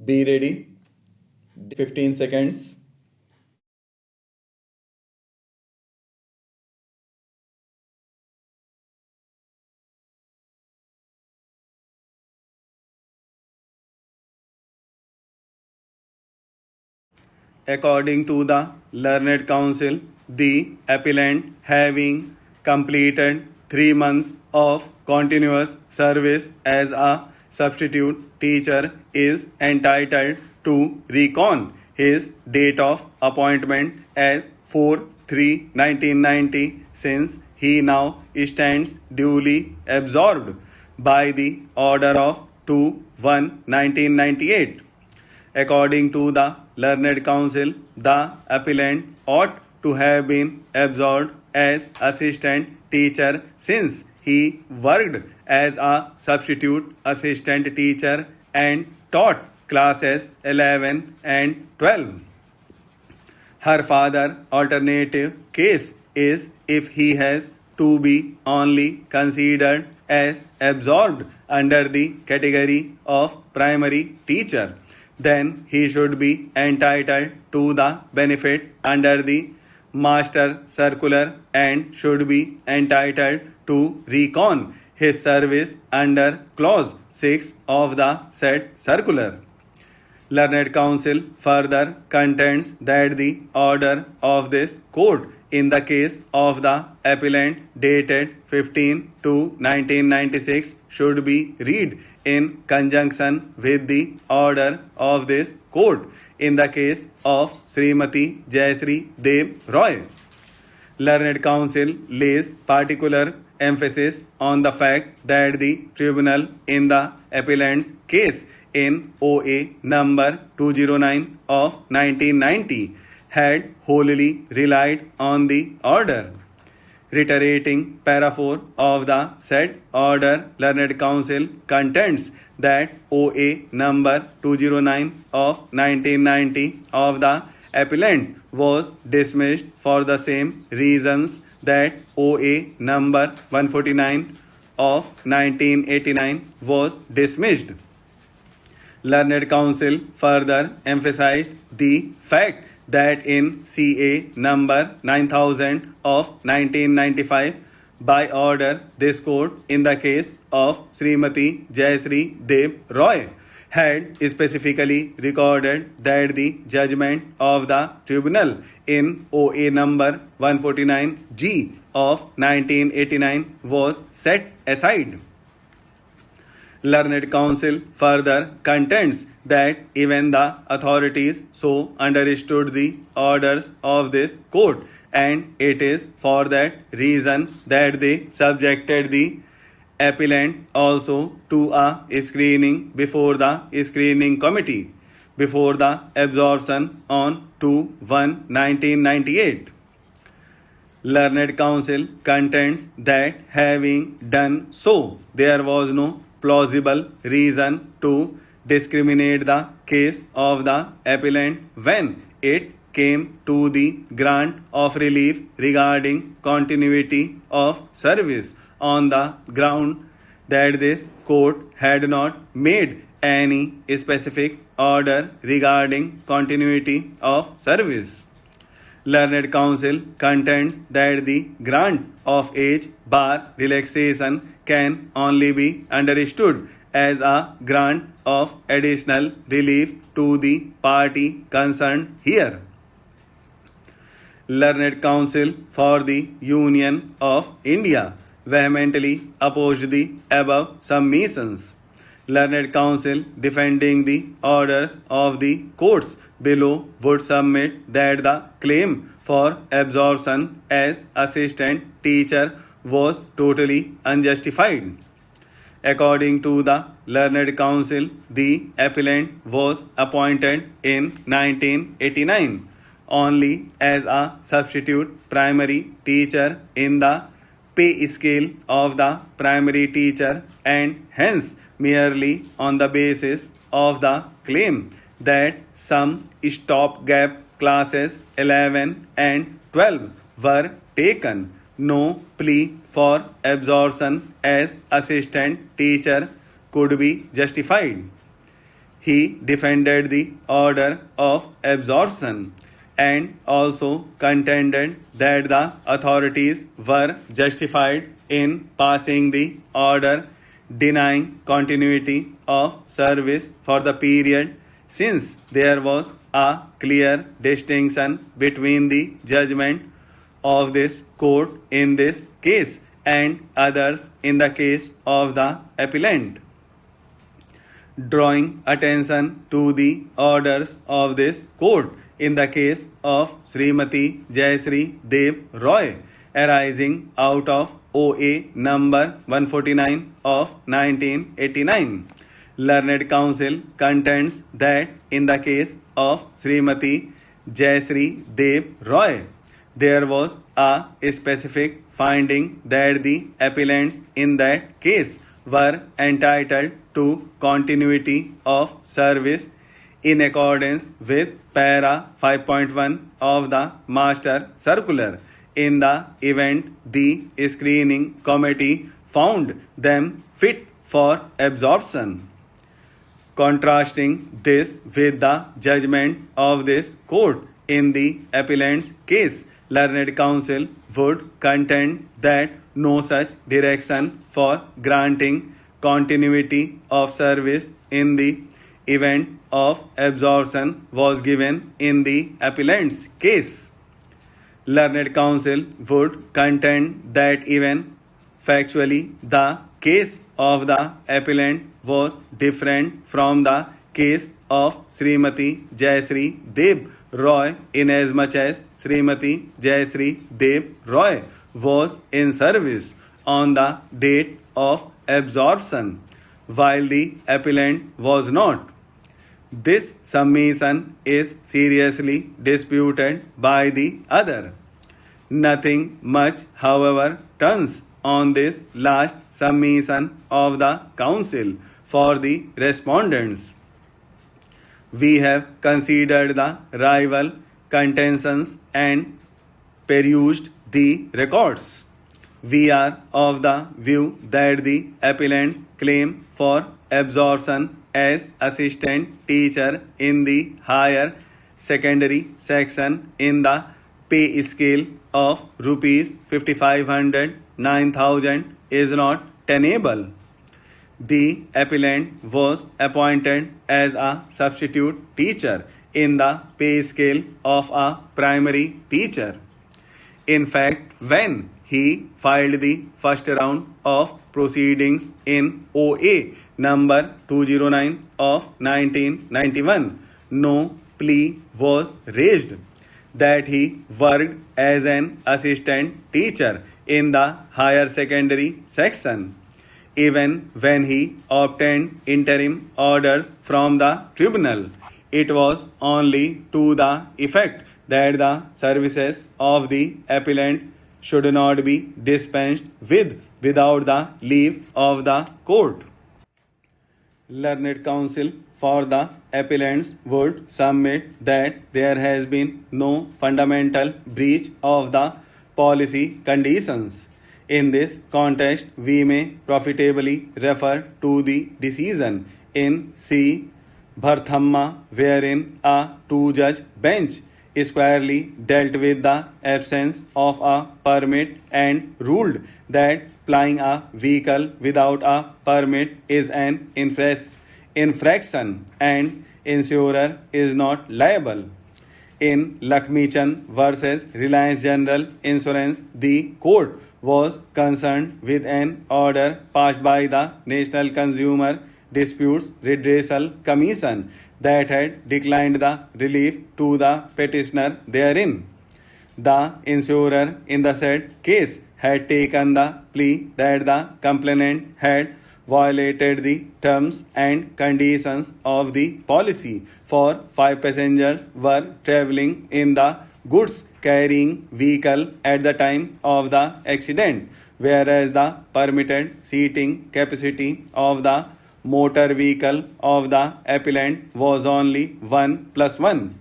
Be ready. 15 seconds. According to the Learned Council, the appellant having completed 3 months of continuous service as a substitute teacher is entitled to recon his date of appointment as 4/3/1990, since he now stands duly absorbed by the order of 2/1/1998. According to the Learned Council, the appellant ought to have been absorbed as assistant teacher since he worked as a substitute assistant teacher and taught classes 11 and 12. Her father alternative case is if he has to be only considered as absorbed under the category of primary teacher, then he should be entitled to the benefit under the master circular and should be entitled to recon his service under clause 6 of the said circular. Learned Council further contends that the order of this court in the case of the appellant dated 15/2/1996 should be read in conjunction with the order of this court in the case of Srimati Jayashree Dev Roy. Learned Council lays particular emphasis on the fact that the tribunal in the appellant's case in OA number 209 of 1990 had wholly relied on the order. Reiterating para 4 of the said order, Learned Council contends that OA number 209 of 1990 of the appellant was dismissed for the same reasons that OA number 149 of 1989 was dismissed. Learned Council further emphasized the fact that in CA number 9000 of 1995, by order this court in the case of Srimati Jayashree Dev Roy had specifically recorded that the judgment of the tribunal in OA number 149G of 1989 was set aside. Learned Council further contends that even the authorities so understood the orders of this court, and it is for that reason that they subjected the appellant also to a screening before the screening committee before the absorption on 2/1/1998. Learned Council contends that having done so, there was no plausible reason to discriminate the case of the appellant when it came to the grant of relief regarding continuity of service on the ground that this court had not made any specific order regarding continuity of service. Learned Council contends that the grant of age bar relaxation can only be understood as a grant of additional relief to the party concerned here. Learned Council for the Union of India vehemently opposed the above submissions. Learned Council, defending the orders of the courts below, would submit that the claim for absorption as assistant teacher was totally unjustified. According to the Learned Council, the appellant was appointed in 1989 only as a substitute primary teacher in the pay scale of the primary teacher, and hence merely on the basis of the claim that some stopgap classes 11 and 12 were taken. No plea for absorption as assistant teacher could be justified. he defended the order of absorption and also contended that the authorities were justified in passing the order denying continuity of service for the period, since there was a clear distinction between the judgment of this court in this case and others in the case of the appellant. Drawing attention to the orders of this court in the case of Srimati Jayashree Dev Roy arising out of OA number 149 of 1989. Learned Counsel contends that in the case of Srimati Jayashree Dev Roy, there was a specific finding that the appellants in that case were entitled to continuity of service in accordance with para 5.1 of the Master Circular in the event the screening committee found them fit for absorption. Contrasting this with the judgment of this court in the appellant's case, Learned Counsel would contend that no such direction for granting continuity of service in the event of absorption was given in the appellant's case. Learned Counsel would contend that even factually the case of the appellant was different from the case of Srimati Jayashree Dev Roy inasmuch as Srimati Jayashree Dev Roy was in service on the date of absorption while the appellant was not. This submission is seriously disputed by the other. Nothing much, however, turns on this last submission of the counsel for the respondents. We have considered the rival contentions and perused the records. We are of the view that the appellant's claim for absorption as assistant teacher in the higher secondary section in the pay scale of rupees 5500 9,000 is not tenable. The appellant was appointed as a substitute teacher in the pay scale of a primary teacher. In fact, when he filed the first round of proceedings in OA number 209 of 1991, no plea was raised that he worked as an assistant teacher in the higher secondary section. Even when he obtained interim orders from the tribunal, it was only to the effect that the services of the appellant should not be dispensed with without the leave of the court. Learned Counsel for the appellants would submit that there has been no fundamental breach of the policy conditions. In this context, we may profitably refer to the decision in C. Bharthamma, wherein a two-judge bench squarely dealt with the absence of a permit and ruled that plying a vehicle without a permit is an infraction and insurer is not liable. In Lakshmichan versus Reliance General Insurance, the court was concerned with an order passed by the National Consumer Disputes Redressal Commission that had declined the relief to the petitioner therein. The insurer in the said case had taken the plea that the complainant had violated the terms and conditions of the policy, for 5 passengers were travelling in the goods carrying vehicle at the time of the accident, whereas the permitted seating capacity of the motor vehicle of the appellant was only 1 plus 1.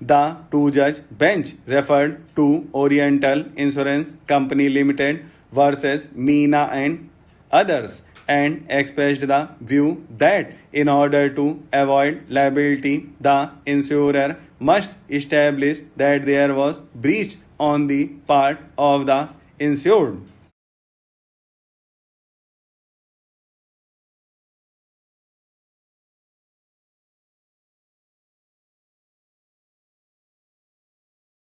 The two-judge bench referred to Oriental Insurance Company Limited versus Meena and others and expressed the view that in order to avoid liability, the insurer must establish that there was breach on the part of the insured.